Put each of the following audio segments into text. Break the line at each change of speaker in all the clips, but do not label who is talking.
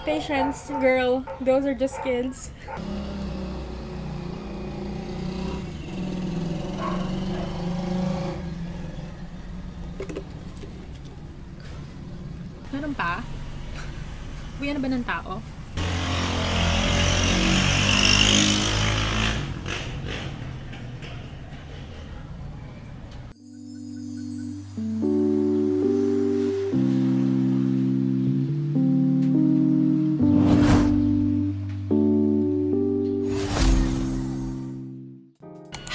Patience, girl. Those are just kids. Meron pa? Buya na ba ng tao?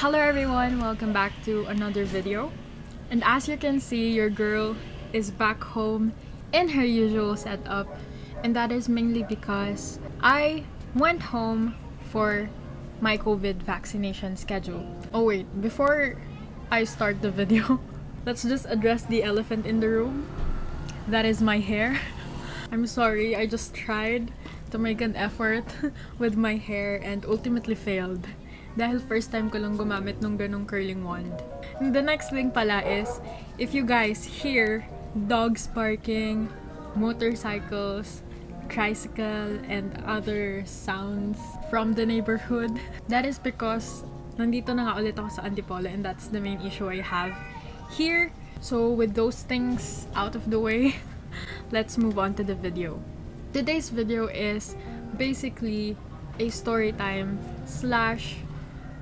Hello everyone, welcome back to another video. And as you can see, your girl is back home in her usual setup. And that is mainly because I went home for my COVID vaccination schedule. Oh wait, before I start the video, let's just address the elephant in the room. That is my hair. I'm sorry, I just tried to make an effort with my hair and ultimately failed. Dahil first time ko lang gumamit nung ganong curling wand. And the next thing pala is, if you guys hear dogs barking, motorcycles, tricycle, and other sounds from the neighborhood, that is because nandito na nga ulit ako sa Antipolo and that's the main issue I have here. So with those things out of the way, let's move on to the video. Today's video is basically a story time /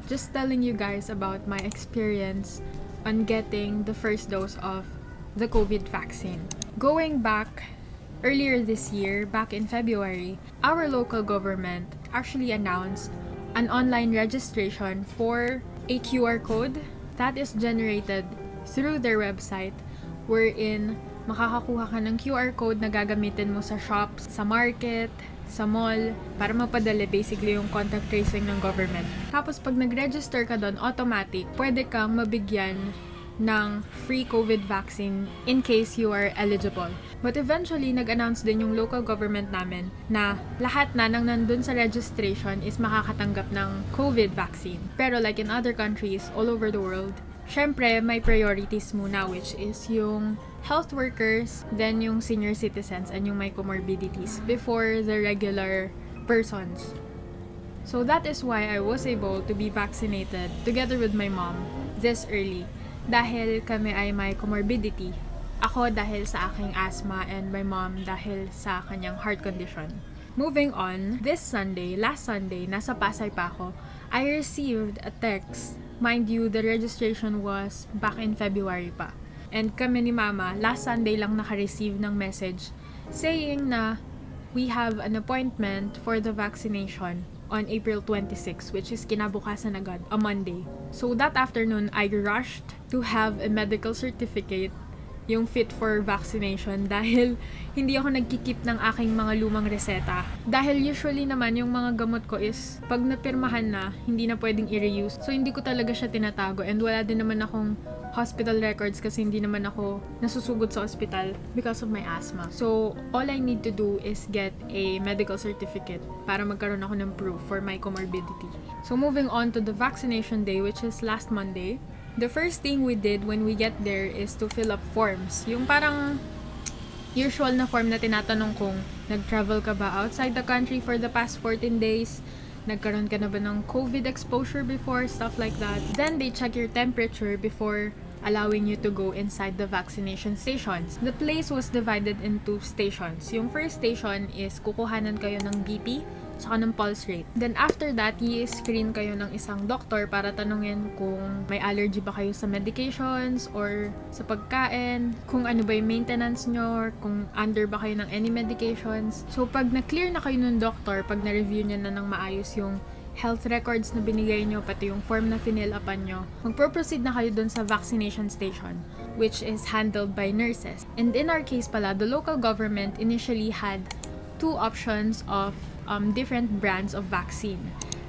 just telling you guys about my experience on getting the first dose of the COVID vaccine. Going back earlier this year, back in February, our local government actually announced an online registration for a QR code that is generated through their website, wherein makakakuha ka ng QR code na gagamitin mo sa shops, sa market, sa mall, para mapadali basically yung contact tracing ng government. Tapos pag nag-register ka doon, automatic, pwede kang mabigyan ng free COVID vaccine in case you are eligible. But eventually, nag-announce din yung local government namin na lahat na nang nandun sa registration is makakatanggap ng COVID vaccine. Pero like in other countries all over the world, syempre may priorities muna, which is yung health workers, then yung senior citizens, and yung may comorbidities before the regular persons. So that is why I was able to be vaccinated together with my mom this early. Dahil kami ay may comorbidity. Ako dahil sa aking asthma and my mom dahil sa kanyang heart condition. Moving on, last Sunday, nasa Pasay pa ako, I received a text. Mind you, the registration was back in February pa. And kami ni Mama, last Sunday lang naka-receive ng message saying na we have an appointment for the vaccination on April 26, which is kinabukasan agad, a Monday. So that afternoon, I rushed to have a medical certificate, yung fit for vaccination, dahil hindi ako nagkikip ng aking mga lumang reseta. Dahil usually naman yung mga gamot ko is pag napirmahan na, hindi na pwedeng i-reuse. So hindi ko talaga siya tinatago and wala din naman akong hospital records kasi hindi naman ako nasusugod sa hospital because of my asthma. So all I need to do is get a medical certificate para magkaroon ako ng proof for my comorbidity. So moving on to the vaccination day, which is last Monday, the first thing we did when we get there is to fill up forms. Yung parang usual na form na tinatanong kung nag-travel ka ba outside the country for the past 14 days, nagkaroon ka na ba ng COVID exposure before, stuff like that. Then they check your temperature before allowing you to go inside the vaccination stations. The place was divided into stations. Yung first station is kukuhanan kayo ng BP saka ng pulse rate. Then after that, i-screen kayo ng isang doktor para tanungin kung may allergy ba kayo sa medications or sa pagkain, kung ano ba yung maintenance nyo, or kung under ba kayo ng any medications. So pag na-clear na kayo ng doktor, pag na-review niya na ng maayos yung health records na binigay nyo, pati yung form na fill-upan nyo, magpo-proceed na kayo dun sa vaccination station, which is handled by nurses. And in our case pala, the local government initially had two options of different brands of vaccine.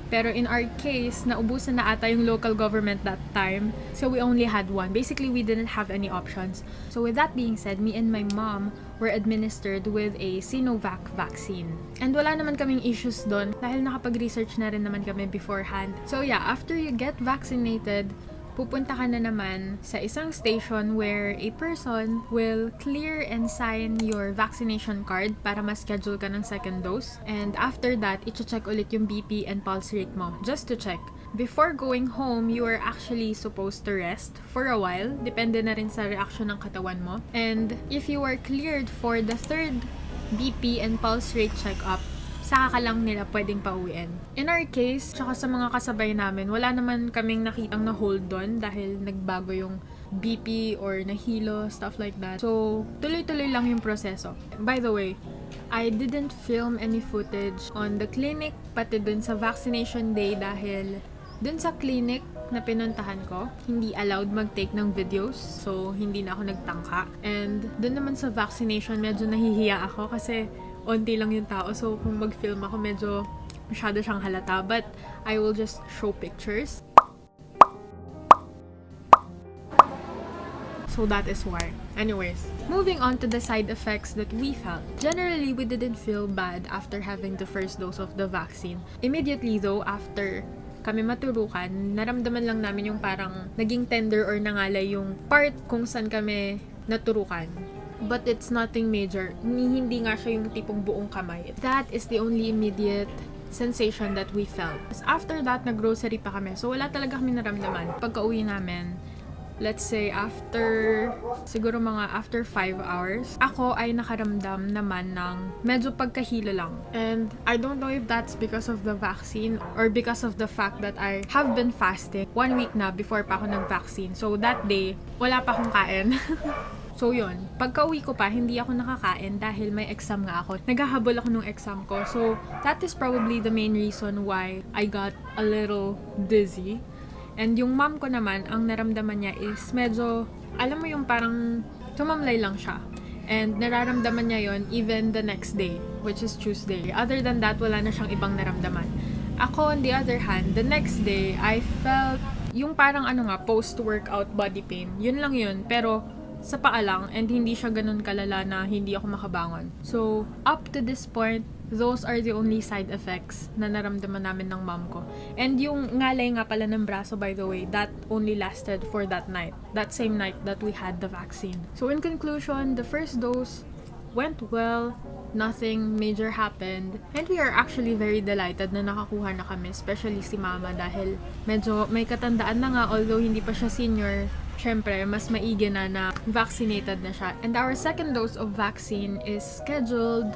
Pero in our case, naubusan na ata yung local government that time, so we only had one. Basically, we didn't have any options. So with that being said, me and my mom were administered with a Sinovac vaccine. And wala naman kaming issues doon dahil nakapag-research na rin naman kami beforehand. So yeah, after you get vaccinated pupunta ka na naman sa isang station where a person will clear and sign your vaccination card para ma-schedule ka ng second dose. And after that, i-check ulit yung BP and pulse rate mo, just to check. Before going home, you are actually supposed to rest for a while. Depende na rin sa reaction ng katawan mo. And if you are cleared for the third BP and pulse rate check-up, saka ka lang nila pwedeng pauwiin. In our case, tsaka sa mga kasabay namin, wala naman kaming nakitang na-hold doon dahil nagbago yung BP or nahilo, stuff like that. So, tuloy-tuloy lang yung proseso. By the way, I didn't film any footage on the clinic pati dun sa vaccination day dahil dun sa clinic na pinuntahan ko, hindi allowed mag-take ng videos. So, hindi na ako nagtangka. And dun naman sa vaccination, medyo nahihiya ako kasi onti lang yung tao. So, kung mag-film ako, medyo masyado siyang halata. But, I will just show pictures. So, that is why. Anyways, moving on to the side effects that we felt. Generally, we didn't feel bad after having the first dose of the vaccine. Immediately though, after kami maturukan, naramdaman lang namin yung parang naging tender or nangalay yung part kung saan kami naturukan. But it's nothing major. Hindi nga siya yung tipong buong kamay. That is the only immediate sensation that we felt. After that, nag-grocery pa kami. So, wala talaga kami naramdaman. Pagka-uwi namin, let's say siguro mga after 5 hours, ako ay nakaramdam naman ng medyo pagkahilo lang. And I don't know if that's because of the vaccine or because of the fact that I have been fasting 1 week na before pa ako nag-vaccine. So that day, wala pa akong kain. So yun, pagka-uwi ko pa, hindi ako nakakain dahil may exam nga ako. Naghahabol ako nung exam ko. So that is probably the main reason why I got a little dizzy. And yung mom ko naman, ang naramdaman niya is medyo, alam mo yung parang tumamlay lang siya. And nararamdaman niya yon even the next day, which is Tuesday. Other than that, wala na siyang ibang naramdaman. Ako, on the other hand, the next day, I felt yung parang post-workout body pain. Yun lang yun. Pero sa paa lang and hindi siya ganun kalala na hindi ako makabangon. So, up to this point, those are the only side effects na naramdaman namin ng mom ko. And yung ngalay nga pala ng braso, by the way, that only lasted for that night. That same night that we had the vaccine. So in conclusion, the first dose went well. Nothing major happened. And we are actually very delighted na nakakuha na kami, especially si mama dahil medyo may katandaan na nga, although hindi pa siya senior. Syempre, mas maigi na vaccinated na siya. And our second dose of vaccine is scheduled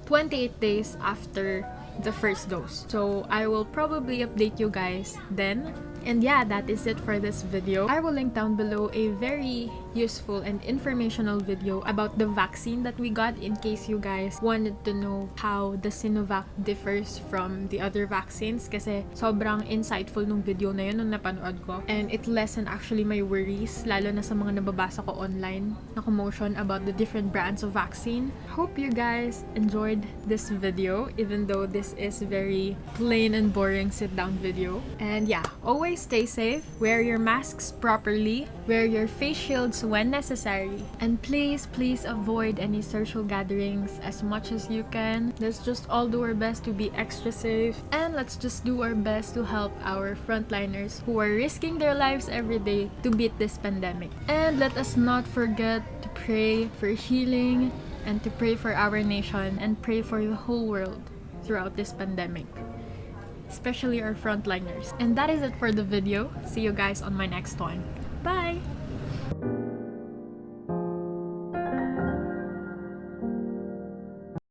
28 days after the first dose. So, I will probably update you guys then. And yeah, that is it for this video. I will link down below a very useful and informational video about the vaccine that we got in case you guys wanted to know how the Sinovac differs from the other vaccines kasi sobrang insightful nung video na yun nung napanood ko. And it lessened actually my worries, lalo na sa mga nababasa ko online na commotion about the different brands of vaccine. Hope you guys enjoyed this video even though this is very plain and boring sit-down video. And yeah, always stay safe, wear your masks properly, wear your face shields when necessary, and please avoid any social gatherings as much as you can. Let's just all do our best to be extra safe, and let's just do our best to help our frontliners who are risking their lives every day to beat this pandemic. And let us not forget to pray for healing and to pray for our nation and pray for the whole world throughout this pandemic, especially our frontliners. And that is it for the video. See you guys on my next one. Bye!